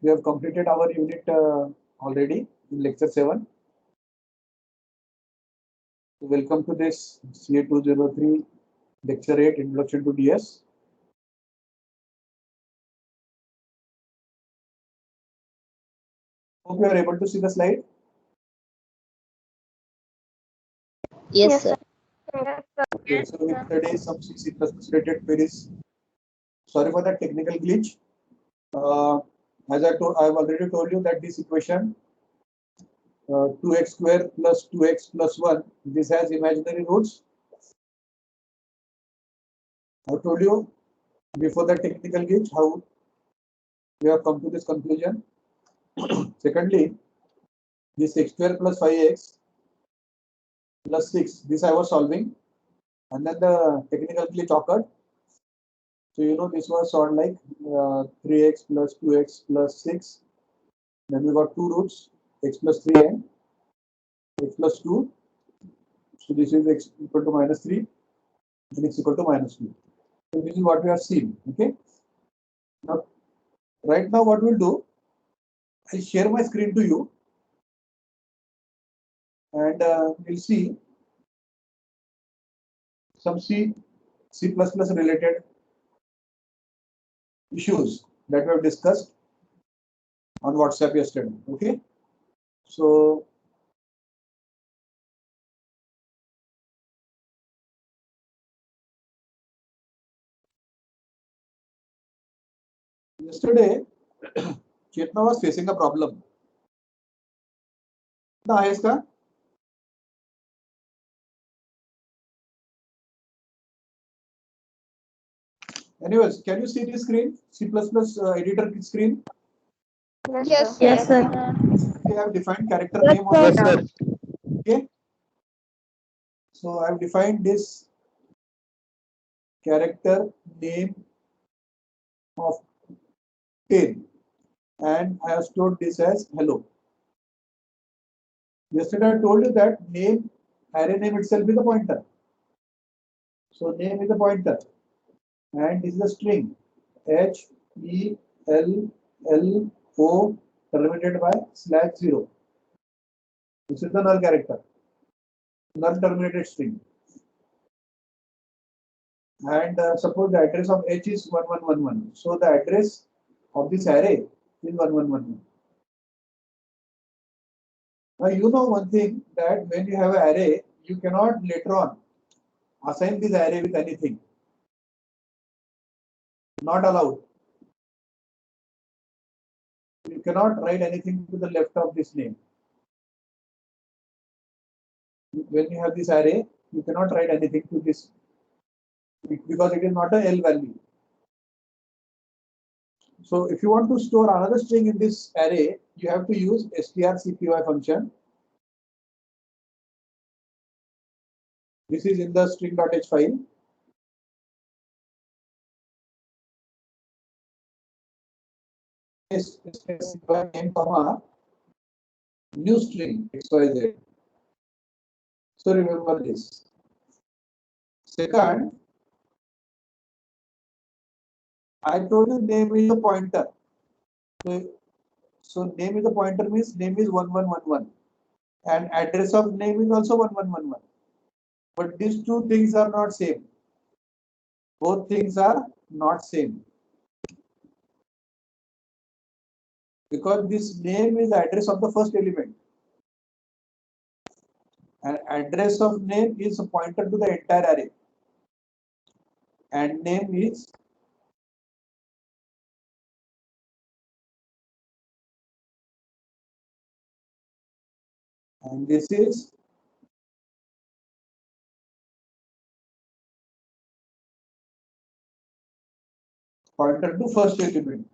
We have completed our unit already in lecture 7. Welcome to this CA 203 lecture 8 Introduction to DS. Hope you are able to see the slide. Yes, sir. Okay, so we study some C++ related queries. Sorry for that technical glitch. As I've already told you that this equation 2x square plus 2x plus 1, this has imaginary roots. I told you before the technical glitch how we have come to this conclusion. Secondly, this x square plus 5x plus 6, this I was solving, and then the technical glitch occurred. So you know this was solved like 3x plus 2x plus 6. Then we got two roots, x plus 3 and x plus 2. So this is x equal to minus 3 and x equal to minus 2. So this is what we have seen. Okay. Now, right now what we'll do, I'll share my screen to you and we'll see some C++ related issues that we have discussed on WhatsApp yesterday. Okay. So yesterday Chetna was facing a problem. Anyways, can you see the screen? C++ editor screen? Yes, Yes, sir. Okay, I have defined character Yes, name on sir. this. sir. Okay. So I have defined this character name of 10 and I have stored this as hello. Yesterday I told you that name, array name itself is a pointer. So name is a pointer and this is a string H E L L O terminated by /0. This is the null character, null terminated string. And suppose the address of H is 1111. So the address of this array is 1111. Now you know one thing, that when you have an array, you cannot later on assign this array with anything. Not allowed. You cannot write anything to the left of this name. When you have this array, you cannot write anything to this because it is not a L value. So if you want to store another string in this array, you have to use strcpy function. This is in the string.h file. Strcpy name comma new string xyz. So remember this. Second, I told you name is a pointer. So name is a pointer means name is 1111 and address of name is also 1111. But these two things are not same. Both things are not same. Because this name is the address of the first element. And address of name is a pointer to the entire array. And name is and this is pointer to first element.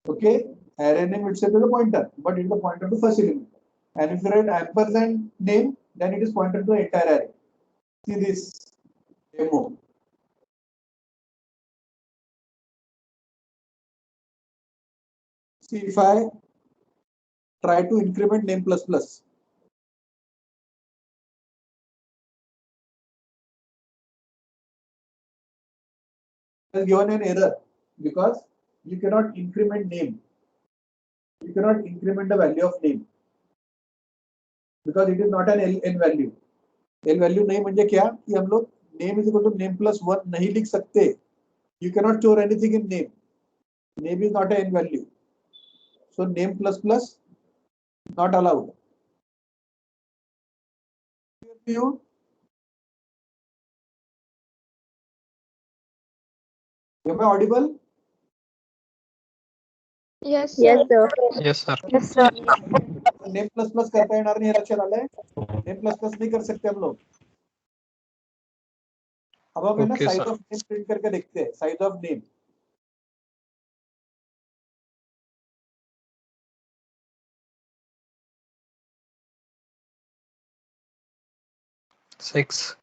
Okay, array name itself is a pointer, but it is a pointer to first element. And if you write ampersand name, then it is pointer to the entire array. See this demo. See if I try to increment name plus plus. It has given an error because you cannot increment name. You cannot increment the value of name because it is not an n value. L value नहीं म्हणजे क्या कि हम लोग name is equal to name plus 1 नहीं लिख सकते. You cannot store anything in name. Name is not an n value. So name plus plus not allowed. You am I audible? Yes, Yes, sir. sir. Yes, sir. Yes, sir. Name plus plus करता है नहीं लक्षण आलंय. Name plus plus नहीं कर सकते हम लोग. अब हम है ना Okay, size sir. Of name print करके देखते हैं. Size of name 6.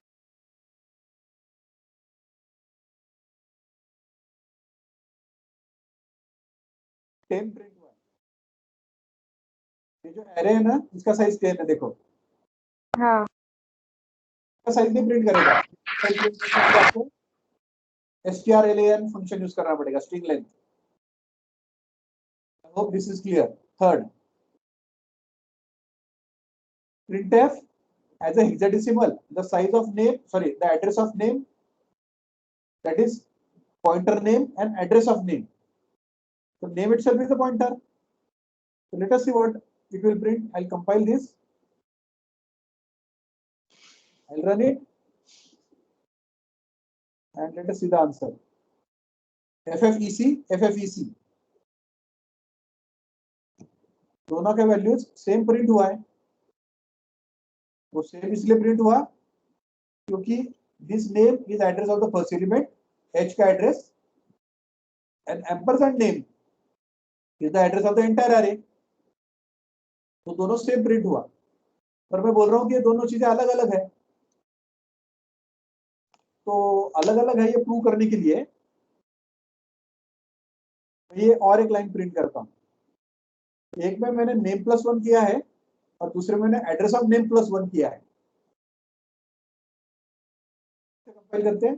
10 प्रिंट हुआ. ये जो एरे है ना इसका साइज 10 है. देखो हाँ. इसका साइज नहीं प्रिंट करेगा. साइज प्रिंट करने के लिए आपको strlen फंक्शन यूज करना पड़ेगा. String length. I hope this is clear. Third, printf as a hexadecimal the size of name, sorry, the address of name, that is pointer name and address of name. So name itself is the pointer. So let us see what it will print. I'll compile this. I'll run it and let us see the answer. ffec दोनों के values same print हुआ है. वो same इसलिए print हुआ क्योंकि this name is address of the first element, h का address, and ampersand name is the address of the entire अरे. तो दोनों सेम प्रिंट हुआ. पर मैं बोल रहा हूँ कि ये दोनों चीजें अलग अलग है. तो अलग अलग है ये प्रूव करने के लिए ये और एक लाइन प्रिंट करता हूँ. एक में मैंने नेम प्लस 1 किया है और दूसरे में मैंने एड्रेस ऑफ नेम प्लस 1 किया है. कंपाइल करते हैं.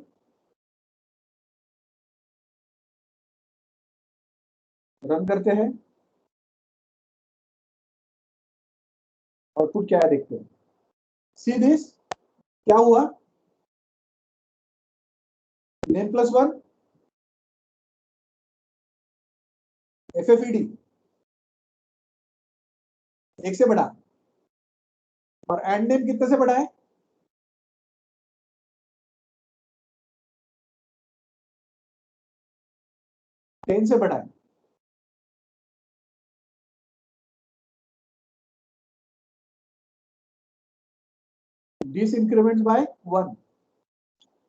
रन करते हैं. आउटपुट क्या है देखते हैं. See this. क्या हुआ. नेम प्लस 1 ffed एक से बड़ा और एंड नेम कितने से बड़ा है. टेन से बड़ा है. This increments by 1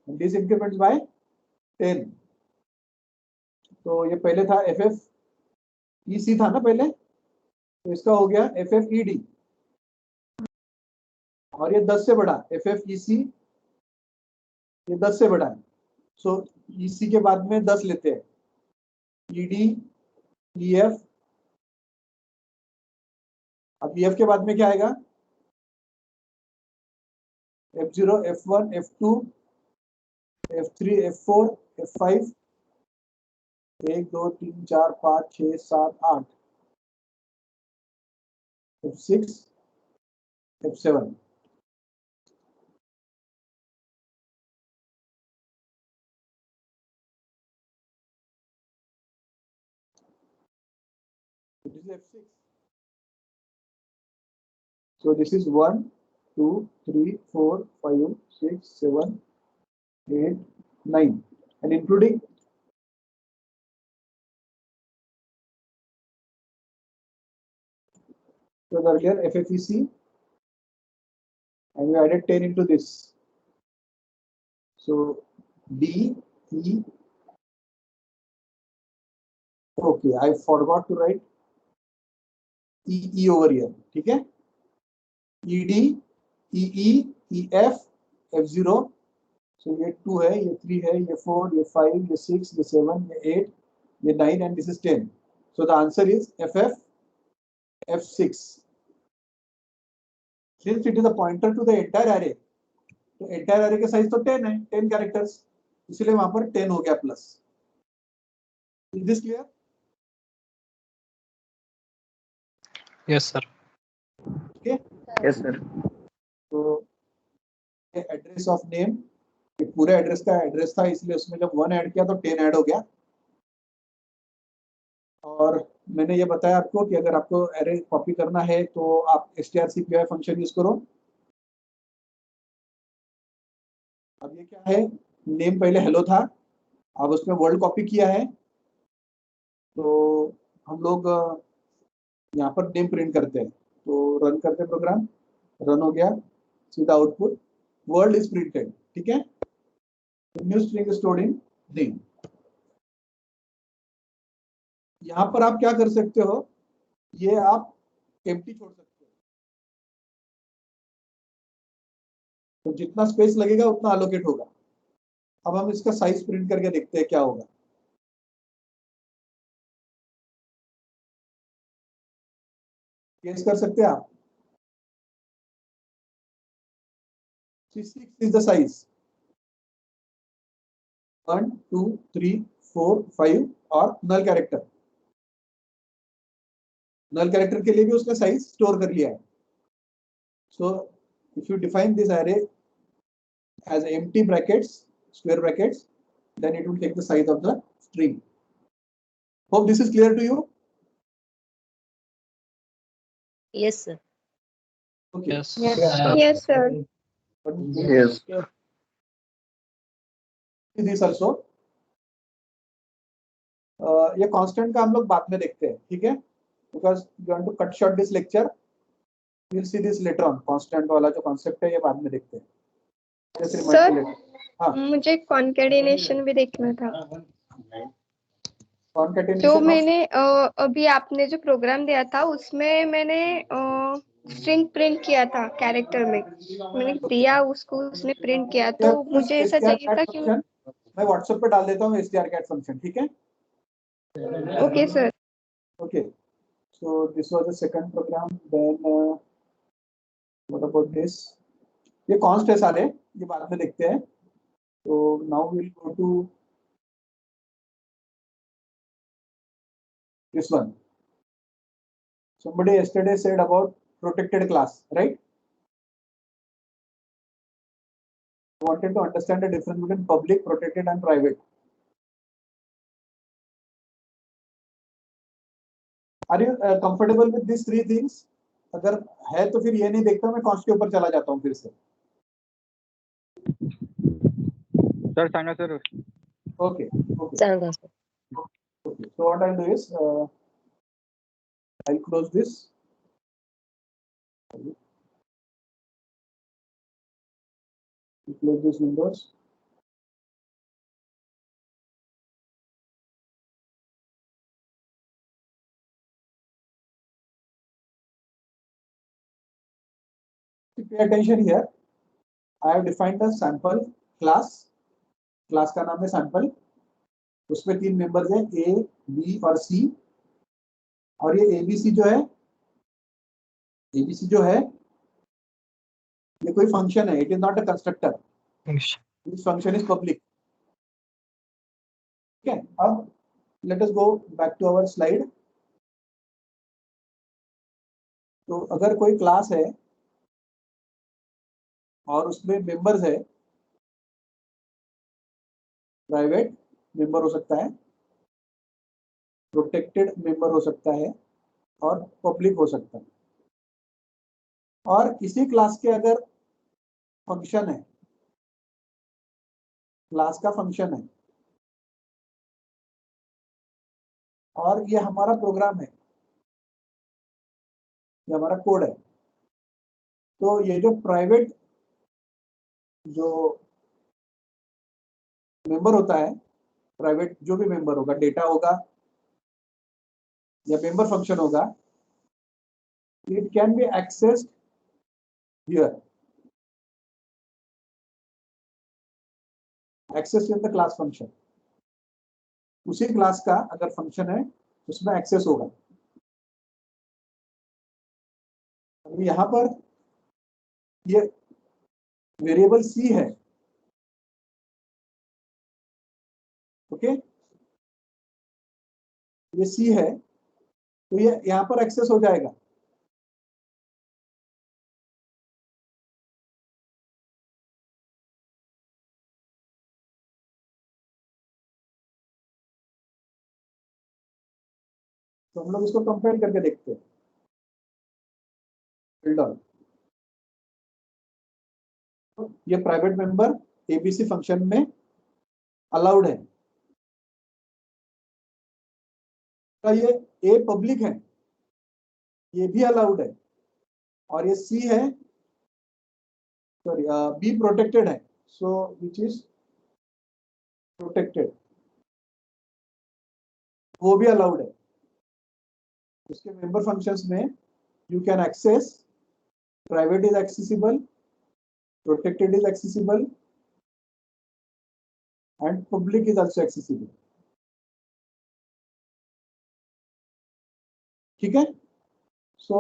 and this increments by 10. तो ये पहले था ffec था ना पहले, तो इसका हो गया ffed और ये 10 से बड़ा ffec, ये 10 से बड़ा है. सो ec के बाद में 10 लेते हैं. ed ef. अब ef के बाद में क्या आएगा. f0 f1 f2 f3 f4 f5 1 2 3 4 5 6 7 8 f6 f7. This is f6. So this is 1 2 3 4 5 6 7 8 9 and including was earlier ffec and we added 10 into this. So D E. Okay, I forgot to write E over here. ठीक है. ED EE EF F0. So ये 2 है, ये 3 है, ये 4, ये 5, ये 6, ये 7, ये 8, ये 9 and this is 10. So the answer is FF F6. Since it is a pointer to the entire array, तो entire array का साइज तो 10 है, 10 कैरेक्टर्स, इसलिए वहां पर 10 हो गया plus. Is this clear? Yes, sir. Okay, Yes, sir. तो एड्रेस ऑफ नेम, पूरे एड्रेस का एड्रेस था, इसलिए उसमें जब 1 ऐड किया तो 10 ऐड हो गया। और मैंने ये बताया आपको कि अगर आपको एरे कॉपी करना है तो आप strcpy फंक्शन यूज करो। अब ये क्या है, नेम पहले हेलो था, अब उसमें वर्ल्ड कॉपी किया है, तो हम लोग यहाँ पर नेम प्रिंट करते हैं, तो रन करते हैं प्रोग्राम, रन हो गया, सीधा आउटपुट वर्ल्ड इज प्रिंटेड। ठीक है, new string stored in name. यहाँ पर आप क्या कर सकते हो, ये आप एम्प्टी छोड़ सकते हो, तो जितना स्पेस लगेगा उतना अलोकेट होगा। अब हम इसका साइज प्रिंट करके देखते हैं क्या होगा। गेस कर सकते हैं आप? 6 is the size, 1 2 3 4 5 और नल कैरेक्टर, नल कैरेक्टर के लिए भी उसने साइज स्टोर कर लिया है। So if you define this array as empty brackets, square brackets, then it will take the size of the string. Hope this is clear to you. Yes, sir. Okay. Yes. Yes. sir. Yes, sir. Yes. This also ये constant का हम लोग बाद में देखते हैं, ठीक है, because you want to cut short this lecture, we will see this later on. Constant वाला जो कॉन्सेप्ट है ये बाद में देखते हैं। Just remind Sir, me later. हाँ, मुझे कॉन्केडिनेशन भी देखना था। concatenation जो of मैंने अभी आपने जो प्रोग्राम दिया था उसमें मैंने स्ट्रिंग प्रिंट किया था कैरेक्टर में, मैंने दिया उसको, उसने प्रिंट किया, तो मुझे ऐसा चाहिए था कि फंक्शन मैं व्हाट्सएप पे डाल देता हूँ, strcat फंक्शन, ठीक है। Okay sir. Okay, so this was the second program. Then what about this? ये कॉन्स्ट है सारे, ये बाद में देखते हैं। तो now we'll go to this one. Somebody yesterday said about protected class, right? Wanted to understand the difference between public, protected and private. Are you comfortable with these three things? अगर है तो फिर ये नहीं देखता, मैं कॉन्स्ट के ऊपर चला जाता हूँ फिर से। Sir Sanga sir. Okay, okay, Sanga sir. okay. So what I'll do is I'll close this. Close this windows. Pay attention here. I have defined a sample class. Class का नाम है सैंपल, उसमें 3 मेंबर्स हैं ए, B और सी। और ये ABC जो है, एबीसी जो है ये कोई फंक्शन है, it is not a constructor, this function is public. ठीक है, अब let us go back to our slide. तो अगर कोई क्लास है और उसमें मेंबर्स है, प्राइवेट मेंबर हो सकता है, प्रोटेक्टेड मेंबर हो सकता है और पब्लिक हो सकता है। और इसी क्लास के अगर फंक्शन है, क्लास का फंक्शन है और ये हमारा प्रोग्राम है, ये हमारा कोड है, तो ये जो प्राइवेट जो मेंबर होता है, प्राइवेट जो भी मेंबर होगा, डेटा होगा या मेंबर फंक्शन होगा, it can be accessed here, access in the class function. उसी क्लास का अगर फंक्शन है उसमें एक्सेस होगा। अभी यहाँ पर ये वेरिएबल सी है, ओके, ये सी है, तो ये यहाँ पर एक्सेस हो जाएगा। तो हम लोग इसको कंपेयर करके देखते हैं। Build on. तो ये प्राइवेट मेंबर एबीसी फंक्शन में अलाउड है। तो ये ए पब्लिक है, ये भी अलाउड है, और ये सी है, सॉरी बी प्रोटेक्टेड है, सो विच इज प्रोटेक्टेड, वो भी अलाउड है। उसके मेंबर फंक्शंस में you can access, private is accessible, protected is accessible, and public is also accessible. ठीक है, सो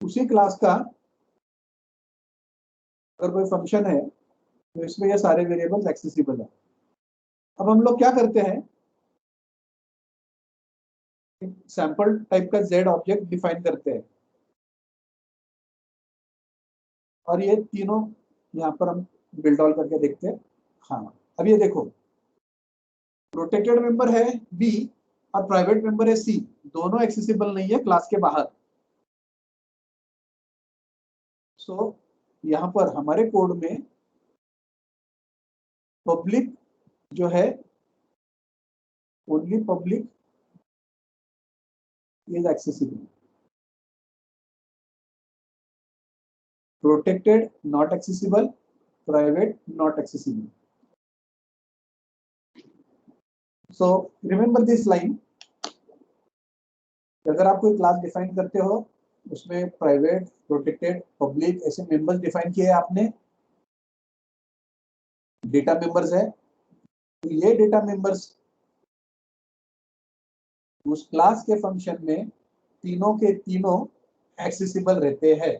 उसी क्लास का अगर कोई फंक्शन है तो इसमें ये सारे वेरिएबल्स एक्सेसिबल है। अब हम लोग क्या करते हैं, सैंपल टाइप का z ऑब्जेक्ट डिफाइन करते हैं, और ये तीनों यहाँ पर हम बिल्ड ऑल करके देखते हैं। हाँ, अब ये देखो, प्रोटेक्टेड मेंबर है बी और प्राइवेट मेंबर है सी, दोनों एक्सेसिबल नहीं है क्लास के बाहर। सो यहाँ पर हमारे कोड में पब्लिक जो है, only public is accessible, protected not accessible, private not accessible. So remember this line, अगर आप कोई क्लास डिफाइन करते हो उसमें प्राइवेट, प्रोटेक्टेड, पब्लिक ऐसे मेंबर्स डिफाइन किए आपने, डेटा मेंबर्स है, तो ये डेटा मेंबर्स उस क्लास के फंक्शन में तीनों के तीनों एक्सेसिबल रहते हैं।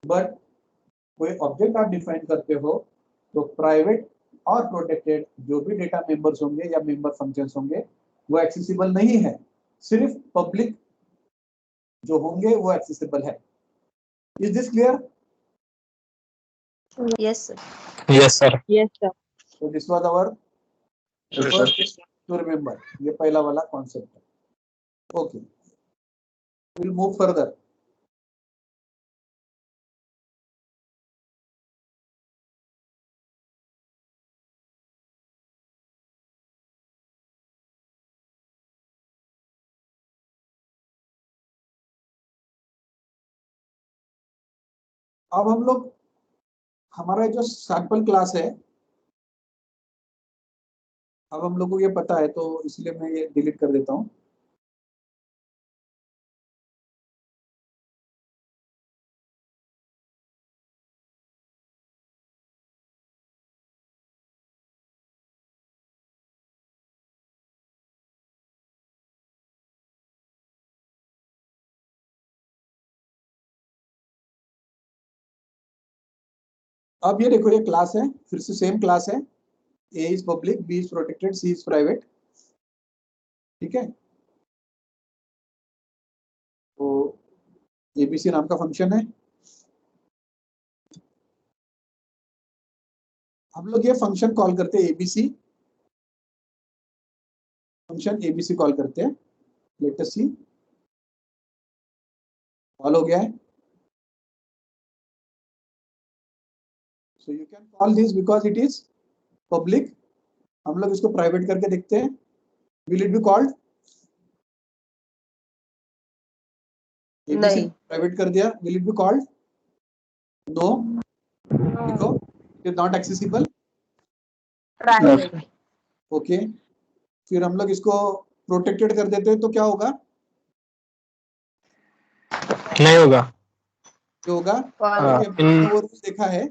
बट कोई ऑब्जेक्ट आप डिफाइन करते हो तो प्राइवेट और प्रोटेक्टेड जो भी डेटा मेंबर्स होंगे या मेंबर फंक्शंस होंगे वो एक्सेसिबल नहीं है, सिर्फ पब्लिक जो होंगे वो एक्सेसिबल है। Is this clear? Yes, sir. Yes, sir. Yes, sir. So this was our first thing to remember. ये पहला वाला कॉन्सेप्ट है। Okay, we'll move further. अब हम लोग, हमारा जो सैंपल क्लास है, अब हम लोग को ये पता है तो इसलिए मैं ये डिलीट कर देता हूँ। अब ये देखो, ये क्लास है, फिर से सेम क्लास है, A is public, B is protected, C is private. ठीक है, तो एबीसी नाम का फंक्शन है। हम लोग ये फंक्शन कॉल करते हैं एबीसी, फंक्शन एबीसी कॉल करते हैं। लेट अस सी, कॉल हो गया है। So you can call this because it is public. हम लोग इसको प्राइवेट करके देखते हैं, will it be called? A B C नहीं। प्राइवेट कर दिया, will it be called? No, देखो it is not accessible. Private. Okay, फिर हम लोग इसको प्रोटेक्टेड कर देते हैं तो क्या होगा? नहीं होगा। जो होगा, हाँ, हमने वो रूल देखा है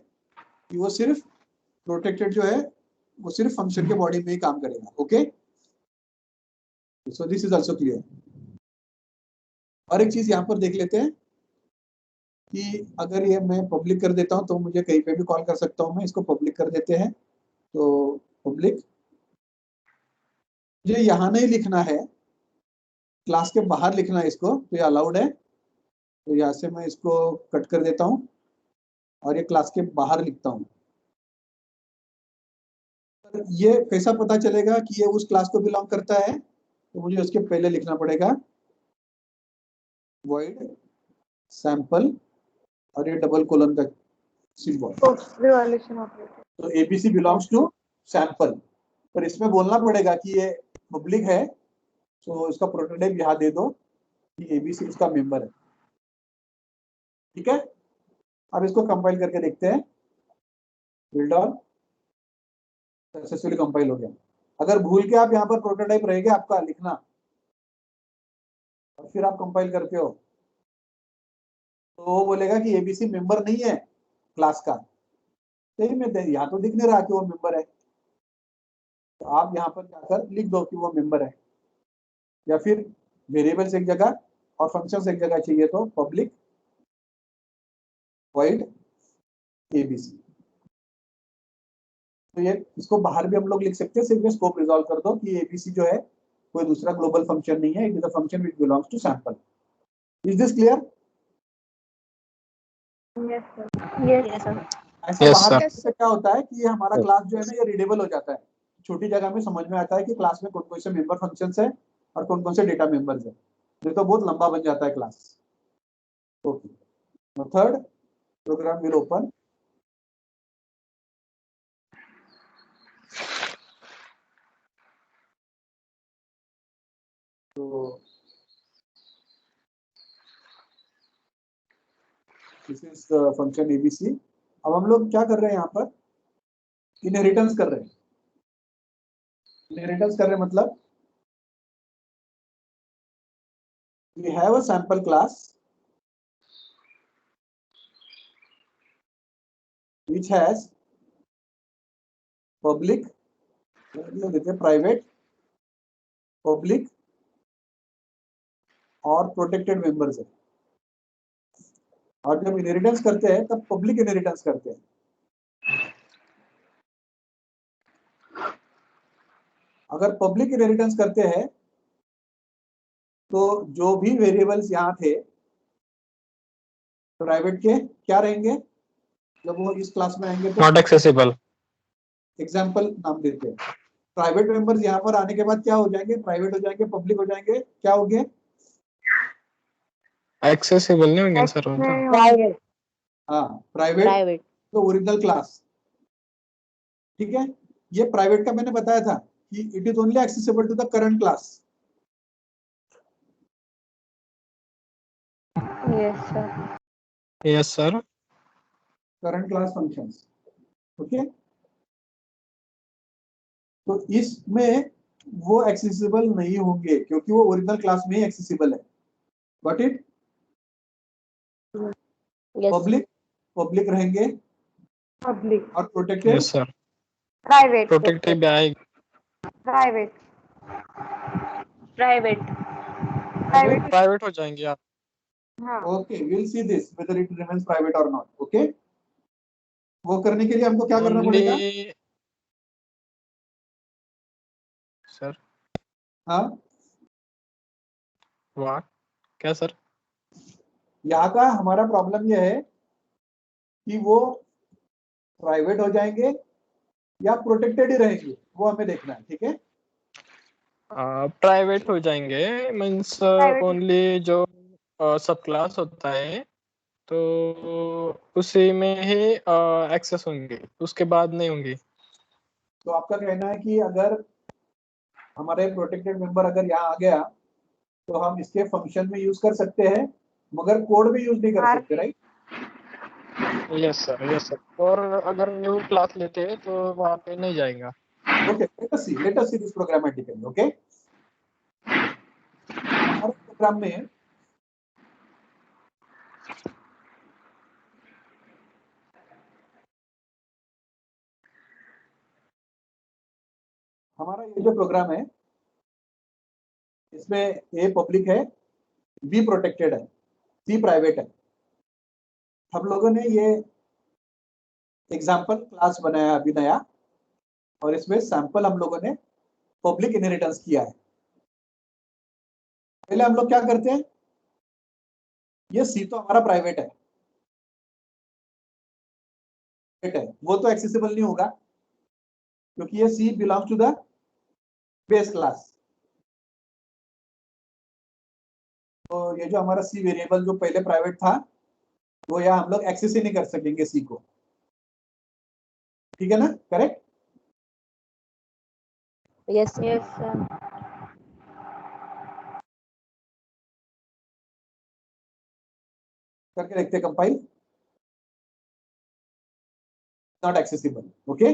कि वो सिर्फ प्रोटेक्टेड जो है वो सिर्फ फंक्शन के बॉडी में ही काम करेगा। Okay, so this is also clear. और एक चीज यहाँ पर देख लेते हैं कि अगर ये मैं पब्लिक कर देता हूँ तो मुझे कहीं पे भी कॉल कर सकता हूँ। मैं इसको पब्लिक कर देते हैं, तो पब्लिक, मुझे यहाँ नहीं लिखना है, क्लास के बाहर लिखना है इसको, तो ये अलाउड है। तो यहाँ से मैं इसको कट कर देता हूँ और ये क्लास के बाहर लिखता हूँ। ये कैसा पता चलेगा कि ये उस क्लास को बिलोंग करता है? तो मुझे उसके पहले लिखना पड़ेगा void sample और ये डबल कोलन का सिंबल। Revolution operator. तो एबीसी बिलोंग्स टू सैंपल, पर इसमें बोलना पड़ेगा कि ये पब्लिक है, तो इसका प्रोटोटाइप यहाँ दे दो कि एबीसी इसका मेंबर है। ठीक है, अब इसको कंपाइल करके देखते हैं। बिल्ड ऑन, सक्सेसफुली कंपाइल हो गया। अगर भूल के आप यहाँ पर प्रोटोटाइप रह गया आपका लिखना और फिर आप कंपाइल करते हो तो वो बोलेगा कि एबीसी मेंबर नहीं है क्लास का। सही में यहाँ तो दिख नहीं रहा कि वो मेंबर है, तो आप यहाँ पर जाकर लिख दो कि वो मेंबर है, या फिर वेरिएबल्स एक जगह और फंक्शंस एक जगह चाहिए तो पब्लिक void एबीसी। तो ये इसको बाहर भी हम लोग लिख सकते हैं, सिर्फ ये स्कोप रिजॉल्व कर दो कि एबीसी जो है कोई दूसरा ग्लोबल फंक्शन नहीं है, it is a function which belongs to sample. Is this clear? Yes sir. Yes sir. ऐसा Yes, बाहर sir. लिखने से क्या होता है कि ये हमारा क्लास जो है ना ये रीडेबल हो जाता है, छोटी जगह में समझ में आता है कि क्लास में कौन कौन से मेंबर फंक्शंस है और कौन कौन से डेटा मेंबर्स है। ये तो बहुत लंबा बन जाता है class. Okay, third program will open. तो दिस इज फंक्शन एबीसी। अब हम लोग क्या कर रहे हैं यहाँ पर, इनहेरिटेंस कर रहे हैं। इनहेरिटेंस कर रहे हैं मतलब we have a sample class which has public, private, public और प्रोटेक्टेड मेंबर्स है। और जब इनहेरिटेंस करते हैं तब पब्लिक इनहेरिटेंस करते हैं। अगर पब्लिक इनहेरिटेंस करते हैं तो जो भी वेरिएबल्स यहाँ थे प्राइवेट के क्या रहेंगे, जब वो इस क्लास में आएंगे तो Not accessible. एग्जाम्पल नाम देते हैं। प्राइवेट मेंबर्स यहाँ पर आने के बाद क्या हो जाएंगे, प्राइवेट हो जाएंगे, पब्लिक हो जाएंगे, क्या हो गए? Accessible नहीं होंगे सर वो तो। प्राइवेट। हाँ, प्राइवेट तो ओरिजिनल क्लास। ठीक है, ये प्राइवेट का मैंने बताया था कि it is only accessible to the current class. Yes sir. Yes, sir. Current class functions. Okay, तो इसमें वो एक्सेसिबल नहीं होंगे क्योंकि वो ओरिजिनल क्लास में ही एक्सेसिबल है। Got it? पब्लिक रहेंगे पब्लिक। और protected Yes, sir. Private. Protective by private. Private. private हो जाएंगे आप। हाँ। Okay, will see this whether it remains private और नॉट। ओके, वो करने के लिए हमको क्या करना पड़ेगा? Only सर हाँ, वाह क्या सर? यहाँ का हमारा प्रॉब्लम यह है कि वो प्राइवेट हो जाएंगे या प्रोटेक्टेड ही रहेंगे, वो हमें देखना है। ठीक है, प्राइवेट हो जाएंगे मीन्स ओनली जो सब क्लास होता है तो उसी में ही एक्सेस होंगे, उसके बाद नहीं होंगे। तो आपका कहना है कि अगर हमारे प्रोटेक्टेड मेंबर अगर यहाँ आ गया तो हम इसके फंक्शन में यूज कर सकते हैं मगर कोड में यूज नहीं कर सकते, right? Yes sir, yes sir. और अगर न्यू क्लास लेते हैं तो वहाँ पे नहीं जाएगा। Okay, late us see this programmatically. Okay, हमारे प्रोग्राम में हमारा ये जो प्रोग्राम है इसमें ए पब्लिक है, बी प्रोटेक्टेड है, सी प्राइवेट है। हम लोगों ने ये एग्जाम्पल क्लास बनाया अभी नया, और इसमें सैंपल हम लोगों ने पब्लिक इनहेरिटेंस किया है। पहले हम लोग क्या करते हैं, ये सी तो हमारा प्राइवेट है, वो तो एक्सेसिबल नहीं होगा क्योंकि ये C belongs to the base class. तो ये जो हमारा सी वेरिएबल जो पहले प्राइवेट था वो यहाँ हम लोग एक्सेस ही नहीं कर सकेंगे सी को, ठीक है ना, करेक्ट। Yes yes sir. करके देखते कंपाइल, नॉट एक्सेसिबल, ओके।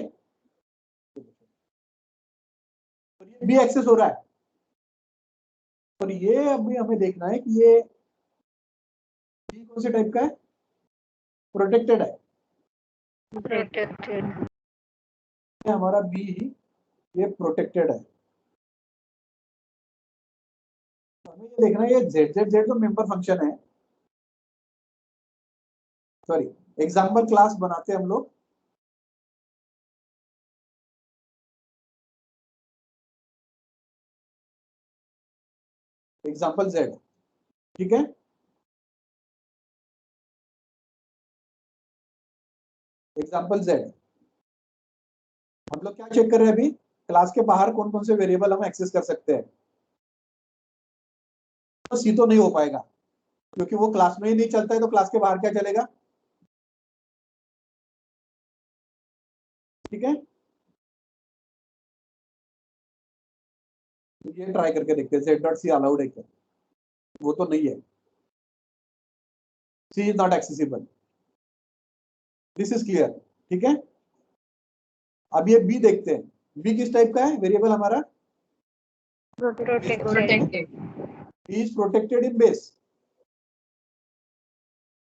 ये भी एक्सेस हो रहा है, और ये अभी हमें देखना है कि ये बी कौन से टाइप का है, प्रोटेक्टेड है। प्रोटेक्टेड। ये हमारा बी ये प्रोटेक्टेड है। तो हमें ये देखना है ये z जो मेंबर फंक्शन है, सॉरी एग्जाम्पल क्लास बनाते हैं हम लोग, एग्जाम्पल z, ठीक है। एग्जाम्पल z हम लोग क्या चेक कर रहे हैं अभी, क्लास के बाहर कौन कौन से वेरिएबल हम एक्सेस कर सकते हैं। तो सी तो नहीं हो पाएगा क्योंकि वो क्लास में ही नहीं चलता है, तो क्लास के बाहर क्या चलेगा, ठीक है। तो ये ट्राई करके देखते हैं z.c अलाउड है क्या, वो तो नहीं है, C is not accessible, this is clear, ठीक है। अब ये बी देखते हैं, बी किस टाइप का है वेरिएबल हमारा, protected. B is protected in base.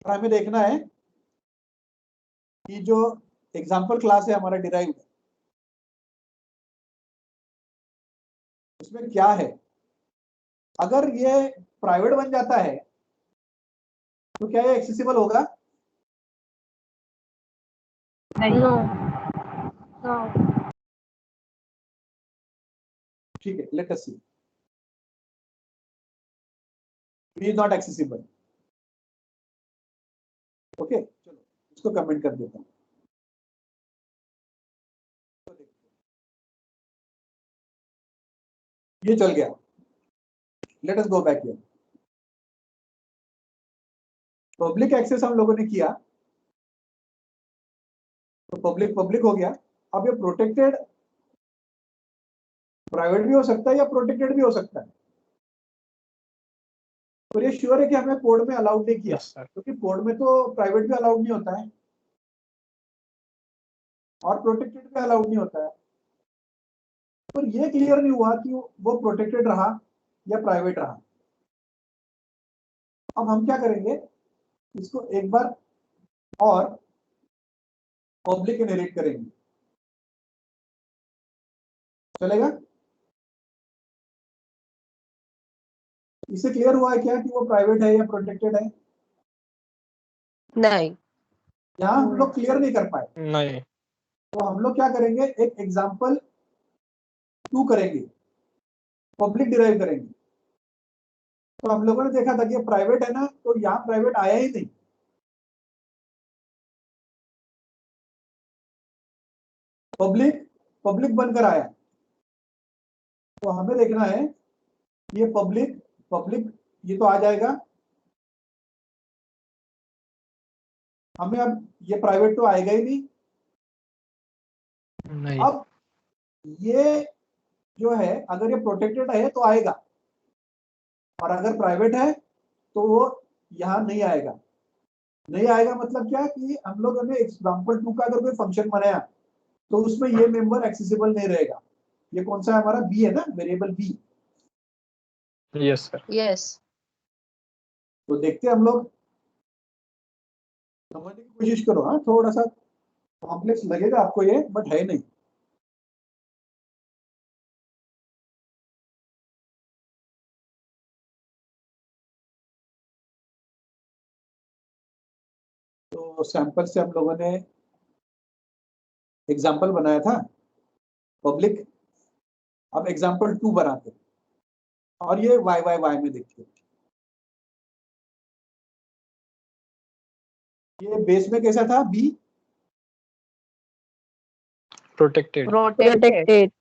और हमें देखना है कि जो एग्जाम्पल क्लास है हमारा डिराइव्ड, उसमें क्या है। अगर ये प्राइवेट बन जाता है तो क्या ये एक्सेसिबल होगा, नो। ठीक है, let us see, B is not accessible, okay. चलो इसको कमेंट कर देता हूं, ये चल गया, let us go back here. Public access हम लोगों ने किया, तो पब्लिक पब्लिक हो गया। अब ये प्रोटेक्टेड प्राइवेट भी हो सकता है या प्रोटेक्टेड भी हो सकता है, तो ये श्योर है कि हमें कोड में अलाउड नहीं किया, यस सर। क्योंकि कोड में तो प्राइवेट भी अलाउड नहीं होता है और प्रोटेक्टेड भी अलाउड नहीं होता है। पर ये क्लियर नहीं हुआ कि वो प्रोटेक्टेड रहा या प्राइवेट रहा। अब हम क्या करेंगे, इसको एक बार और पब्लिक इनहेरिट करेंगे, चलेगा। इससे क्लियर हुआ है क्या कि वो प्राइवेट है या प्रोटेक्टेड है, नहीं। यहाँ हम लोग क्लियर नहीं कर पाए। नहीं। तो हम लोग क्या करेंगे, एक एग्जाम्पल 2 करेंगे, पब्लिक डिराइव करेंगे। तो हम लोगों ने देखा था कि प्राइवेट है ना, तो यहाँ प्राइवेट आया ही नहीं, पब्लिक पब्लिक बनकर आया। तो हमें देखना है ये पब्लिक पब्लिक ये तो आ जाएगा, हमें अब ये प्राइवेट तो आएगा ही नहीं। नहीं। अब ये जो है अगर ये प्रोटेक्टेड है तो आएगा, और अगर प्राइवेट है तो वो यहाँ नहीं आएगा। नहीं आएगा मतलब क्या कि हम लोगों ने एग्जाम्पल 2 का अगर कोई फंक्शन बनाया तो उसमें ये मेंबर एक्सेसिबल नहीं रहेगा। ये कौन सा है हमारा, बी है ना, variable B. Yes sir. Yes. तो देखते हैं हम लोग, समझने की कोशिश करो। हाँ थोड़ा सा कॉम्प्लेक्स लगेगा आपको ये, बट है नहीं। तो सैंपल से हम लोगों ने एग्जाम्पल बनाया था पब्लिक, अब एग्जाम्पल 2 बनाते हैं और ये वाई वाई वाई में देखते हैं। ये बेस में कैसा था, बी प्रोटेक्टेड। प्रोटेक्टेड।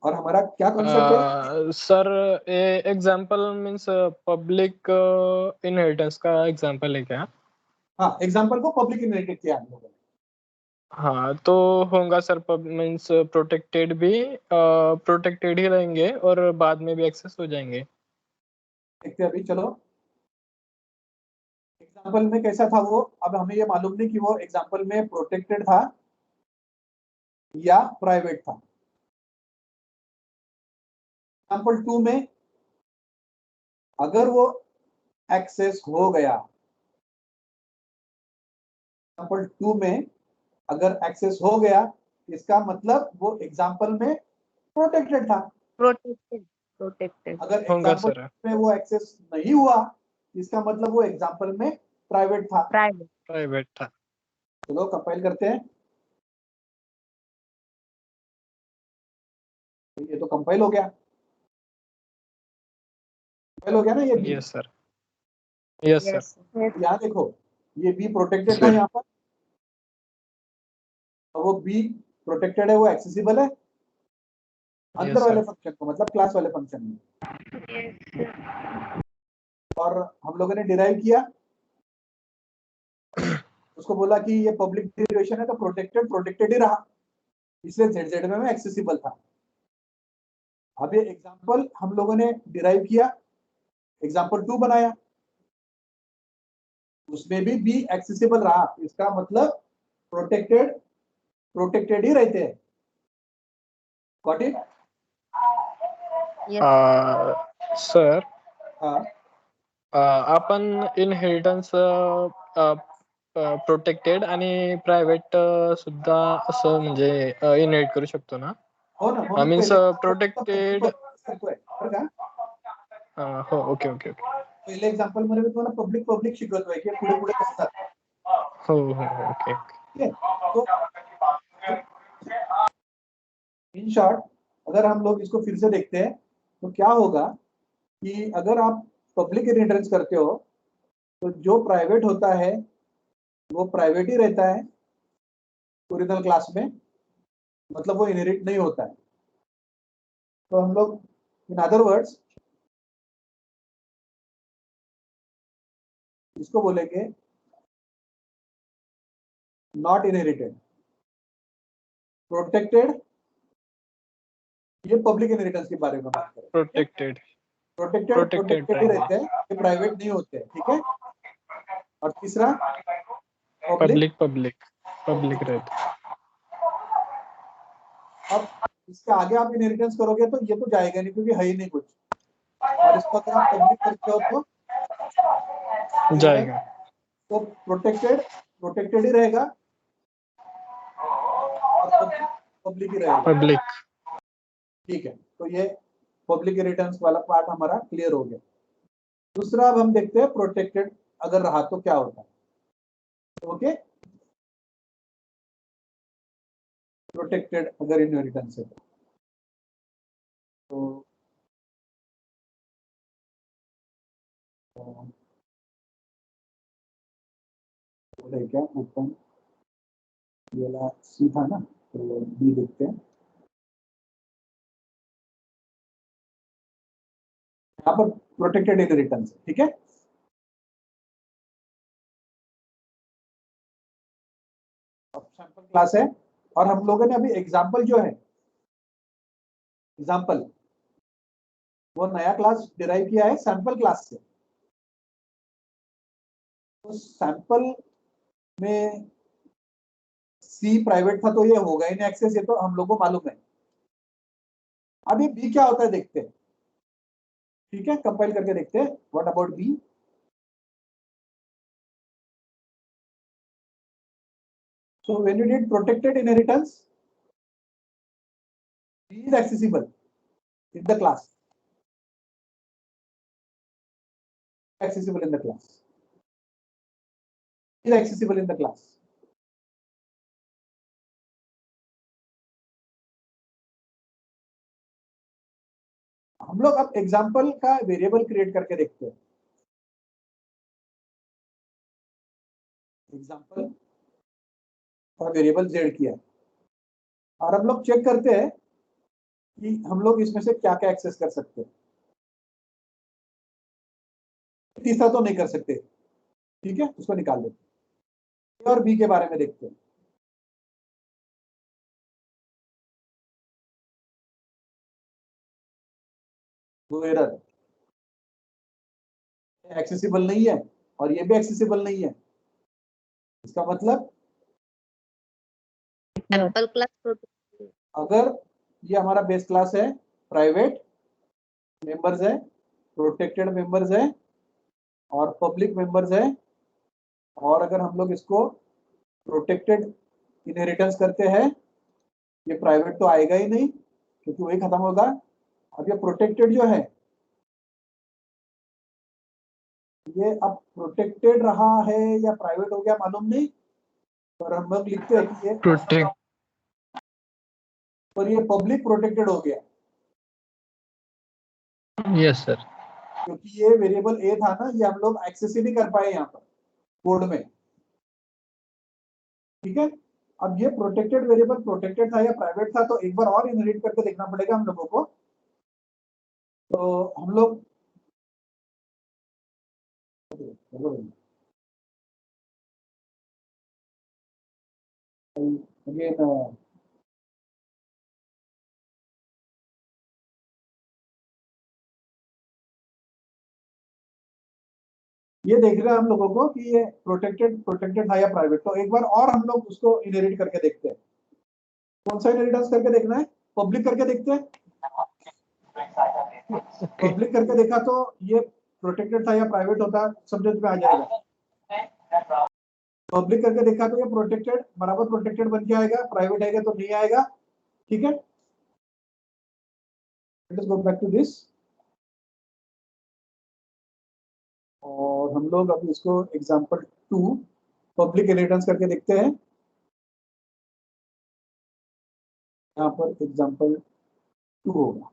और हमारा क्या कॉन्सेप्ट है? Sir example means public inheritance का एग्जाम्पल है क्या? हाँ, एग्जाम्पल को पब्लिक इनहेरिटेड किया हम लोगों ने। हाँ तो होगा सर, मीन्स प्रोटेक्टेड भी प्रोटेक्टेड ही रहेंगे और बाद में भी एक्सेस हो जाएंगे। देखते हैं अभी, चलो एग्जाम्पल में कैसा था वो, अब हमें ये मालूम नहीं कि वो एग्जाम्पल में प्रोटेक्टेड था या प्राइवेट था। एग्जाम्पल 2 में अगर वो एक्सेस हो गया, एग्जाम्पल 2 में अगर एक्सेस हो गया, इसका मतलब वो एग्जाम्पल में प्रोटेक्टेड था। प्रोटेक्टेड प्रोटेक्टेड अगर होगा एग्जाम्पल सर, में वो एक्सेस नहीं हुआ, इसका मतलब वो एग्जाम्पल में प्राइवेट था। प्राइवेट प्राइवेट था। चलो कंपाइल करते हैं। ये तो कंपाइल हो गया, कंपाइल हो गया ना ये B. Yes sir, yes sir. Yes यहाँ देखो, ये बी प्रोटेक्टेड था यहाँ पर, और वो बी प्रोटेक्टेड है, वो एक्सेसिबल है अंदर Yes, वाले sir. फंक्शन को, मतलब क्लास वाले फंक्शन में। और हम लोगों ने डिराइव किया, उसको बोला कि ये पब्लिक डेरिवेशन है तो प्रोटेक्टेड प्रोटेक्टेड ही रहा, इसलिए जेड में एक्सेसिबल था। अब ये एग्जाम्पल हम लोगों ने डिराइव किया, एग्जाम्पल 2 बनाया, उसमें भी बी एक्सेसिबल रहा, इसका मतलब प्रोटेक्टेड प्रोटेक्टेड ही रहते हैं। Got it? सर हाँ, आपण इनहेरिटन्स प्रोटेक्टेड आणि प्रायव्हेट सुद्धा असं म्हणजे इनहेरिट करू शकतो ना? हो ना, हो ना। मीन्स पहिले प्रोटेक्टेड. करतोय बरं का? हो, ओके ओके ओके. पहिले एक्झाम्पल मध्ये मी तुम्हाला पब्लिक पब्लिक शिकवतोय की पुढे पुढे कसं जातं. हो हो ओके. ठीक है, तो इन शॉर्ट अगर हम लोग इसको फिर से देखते हैं तो क्या होगा कि अगर आप पब्लिक इनहेरिटेंस करते हो तो जो प्राइवेट होता है वो प्राइवेट ही रहता है ओरिजिनल क्लास में, मतलब वो इनहेरिट नहीं होता है। तो हम लोग इन अदर वर्ड्स इसको बोलेंगे नॉट इनहेरिटेड। प्रोटेक्टेड, ये पब्लिक इनहेरिटेंस के बारे में बात करें। प्रोटेक्टेड प्रोटेक्टेड प्रोटेक्टेड प्रोटेक्टेड ही रहते हैं, ये प्राइवेट नहीं होते हैं, ठीक है। और तीसरा पब्लिक पब्लिक पब्लिक पब्लिक रहते. अब इसके आगे आप इनहेरिटेंस करोगे तो ये तो जाएगा नहीं क्योंकि है ही नहीं कुछ, और इसको अगर आप पब्लिक करते हो तो जाएगा. तो प्रोटेक्टेड प्रोटेक्टेड ही रहेगा और पब्लिक पब्लिक ही रहेगा। पब्लिक. ठीक है, तो ये पब्लिक इनहेरिटेंस वाला पार्ट हमारा क्लियर हो गया। दूसरा अब हम देखते हैं प्रोटेक्टेड अगर रहा तो क्या होता है। ओके, प्रोटेक्टेड अगर इनहेरिटेंस है तो क्या ओपन ये वाला सी था ना, तो बी देखते हैं। यहाँ पर प्रोटेक्टेड इनहेरिटेंस, ठीक है। अब सैंपल क्लास है और हम लोगों ने अभी एग्जाम्पल जो है, एग्जाम्पल वो नया क्लास डिराइव किया है सैंपल क्लास से। तो सैंपल में सी प्राइवेट था तो ये होगा ही नहीं एक्सेस, ये तो हम लोग को मालूम है। अब ये बी क्या होता है देखते हैं, ठीक है, कंपाइल करके देखते हैं। What about B? So when you did protected inheritance, B is accessible in the class. Accessible in the class. Is accessible in the class. हम लोग अब एग्जाम्पल का वेरिएबल क्रिएट करके देखते हैं। एग्जाम्पल का वेरिएबल जेड किया और हम लोग चेक करते हैं कि हम लोग इसमें से क्या क्या एक्सेस कर सकते हैं। तीसरा तो नहीं कर सकते, ठीक है, उसको निकाल देते हैं। ए और बी के बारे में देखते हैं। वो एरर एक्सेसिबल नहीं है और ये भी एक्सेसिबल नहीं है, इसका मतलब सैंपल क्लास अगर ये हमारा बेस क्लास है, प्राइवेट मेंबर्स है, प्रोटेक्टेड मेंबर्स है और पब्लिक मेंबर्स है, और अगर हम लोग इसको प्रोटेक्टेड इनहेरिटेंस करते हैं, ये प्राइवेट तो आएगा ही नहीं क्योंकि वही खत्म होगा। अब ये प्रोटेक्टेड जो है, ये अब प्रोटेक्टेड रहा है या प्राइवेट हो गया मालूम नहीं, पर हम लोग लिखते हैं कि ये प्रोटेक्ट पर ये पब्लिक प्रोटेक्टेड हो गया यस सर। क्योंकि ये वेरिएबल ए था ना, ये हम लोग एक्सेस ही नहीं कर पाए यहाँ पर कोड में, ठीक है। अब ये प्रोटेक्टेड वेरिएबल प्रोटेक्टेड था या प्राइवेट था, तो एक बार और इनहेरिट करके देखना पड़ेगा हम लोगों को। तो हम लोग अगेन ये देख रहे हैं हम लोगों को कि ये प्रोटेक्टेड प्रोटेक्टेड था या प्राइवेट, तो एक बार और हम लोग उसको इनहेरिट करके देखते हैं। कौन सा इनहेरिटेंस करके देखना है? पब्लिक करके देखते हैं। पब्लिक करके देखा तो ये प्रोटेक्टेड था या प्राइवेट होता सब्जेक्ट में आ जाएगा। पब्लिक करके देखा तो ये प्रोटेक्टेड बराबर प्रोटेक्टेड बन के आएगा, प्राइवेट आएगा तो नहीं आएगा, ठीक है। Let's go back to this और हम लोग अभी इसको एग्जांपल 2 पब्लिक इनहेरिटेंस करके देखते हैं। यहाँ पर एग्जांपल 2 होगा।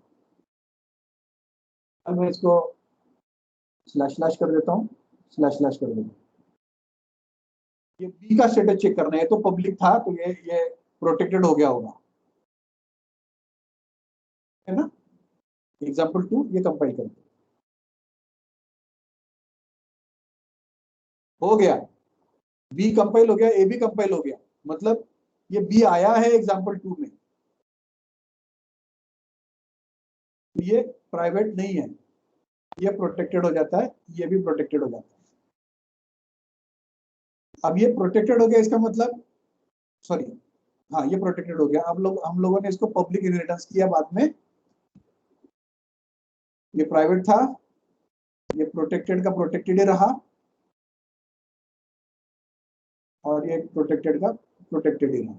अब मैं इसको स्लैश स्लैश कर देता हूँ, स्लैश स्लैश कर देता हूँ। ये बी का स्टेटस चेक करना है, तो पब्लिक था तो ये प्रोटेक्टेड हो गया होगा, है ना। एग्जांपल 2 ये कंपाइल करते हो गया, बी कंपाइल हो गया, ए भी कंपाइल हो गया, मतलब ये बी आया है एग्जांपल 2 में, ये प्राइवेट नहीं है, ये प्रोटेक्टेड हो जाता है, ये भी प्रोटेक्टेड हो जाता है। अब ये प्रोटेक्टेड हो गया, इसका मतलब सॉरी हाँ ये प्रोटेक्टेड हो गया। अब हम लोगों ने इसको पब्लिक इनहेरिटेंस किया बाद में, ये प्राइवेट था, ये प्रोटेक्टेड का प्रोटेक्टेड ही रहा और ये प्रोटेक्टेड का प्रोटेक्टेड ही रहा।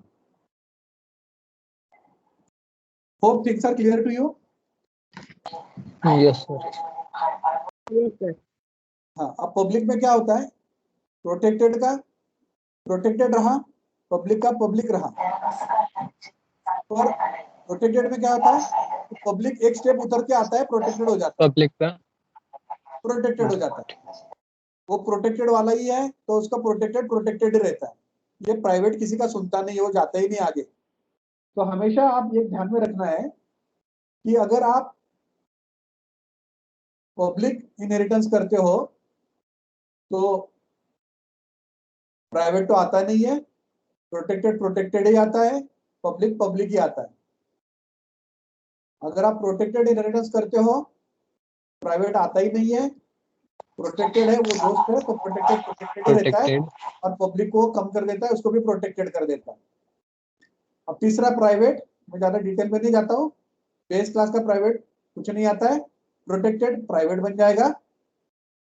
Hope things are clear to you. Yes sir. Yes sir. हाँ, अब पब्लिक में क्या होता है, प्रोटेक्टेड का प्रोटेक्टेड रहा, पब्लिक का पब्लिक रहा। और प्रोटेक्टेड में क्या होता है, पब्लिक एक स्टेप उतर के आता है, प्रोटेक्टेड हो जाता है, पब्लिक का प्रोटेक्टेड हो जाता है। वो प्रोटेक्टेड वाला ही है तो उसका प्रोटेक्टेड प्रोटेक्टेड ही रहता है, ये प्राइवेट किसी का सुनता नहीं, वो जाता ही नहीं आगे। तो हमेशा आप ये ध्यान में रखना है कि अगर आप पब्लिक इनहेरिटेंस करते हो तो प्राइवेट तो आता नहीं है, प्रोटेक्टेड प्रोटेक्टेड ही आता है, पब्लिक पब्लिक ही आता है। अगर आप प्रोटेक्टेड इनहेरिटेंस करते हो, प्राइवेट आता ही नहीं है, प्रोटेक्टेड है वो दोस्त है तो प्रोटेक्टेड प्रोटेक्टेड ही रहता है, और पब्लिक को कम कर देता है, उसको भी प्रोटेक्टेड कर देता है। अब तीसरा प्राइवेट, मैं ज्यादा डिटेल में नहीं जाता हूँ, बेस क्लास का प्राइवेट कुछ नहीं आता है, प्रोटेक्टेड प्राइवेट बन जाएगा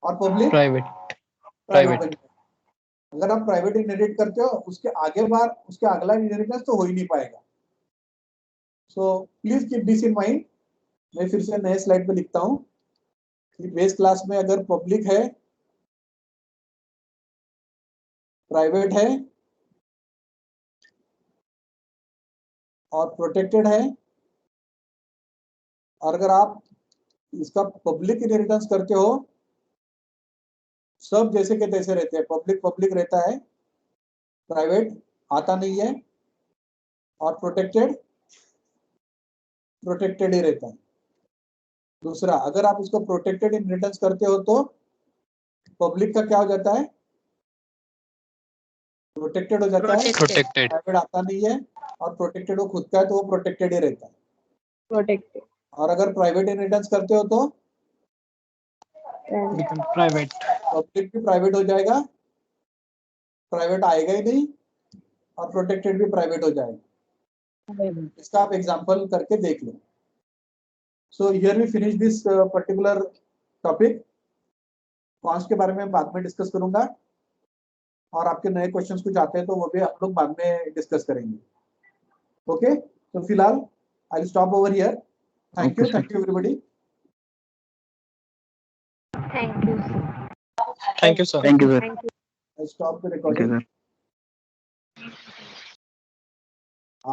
और पब्लिक प्राइवेट प्राइवेट बन जाएगा। अगर आप प्राइवेट इनहेरिट करते हो, उसके आगे बार उसके अगला इनहेरिटेंस तो हो ही नहीं पाएगा। So please keep this in mind. मैं फिर से नए स्लाइड पे लिखता हूँ कि बेस क्लास में अगर पब्लिक है, प्राइवेट है और प्रोटेक्टेड है, और अगर आप इसका पब्लिक इनहेरिटेंस करते हो, सब जैसे के तैसे रहते हैं, पब्लिक पब्लिक रहता है, प्राइवेट आता नहीं है और प्रोटेक्टेड प्रोटेक्टेड ही रहता है। दूसरा, अगर आप इसको प्रोटेक्टेड इनहेरिटेंस करते हो तो पब्लिक का क्या हो जाता है, प्रोटेक्टेड हो जाता है, प्रोटेक्टेड। प्राइवेट आता नहीं है, और प्रोटेक्टेड वो खुद का है तो वो प्रोटेक्टेड ही रहता है। प्रोटेक्टेड। और अगर प्राइवेट इनहेरिटेंस करते हो तो बिकम प्राइवेट। पब्लिक भी प्राइवेट हो जाएगा, प्राइवेट आएगा ही नहीं, और प्रोटेक्टेड भी प्राइवेट हो जाएगा। इसका आप एग्जांपल करके देख लो। So here we finish this particular topic. Cons के बारे में बाद में डिस्कस करूंगा, और आपके नए क्वेश्चंस कुछ आते हैं तो वो भी आप लोग बाद में डिस्कस करेंगे। ओके, तो फिलहाल I will stop over here. Thank you everybody. Thank you. Thank you sir. Thank you sir. Thank you. I stop the thank you recording. Sir.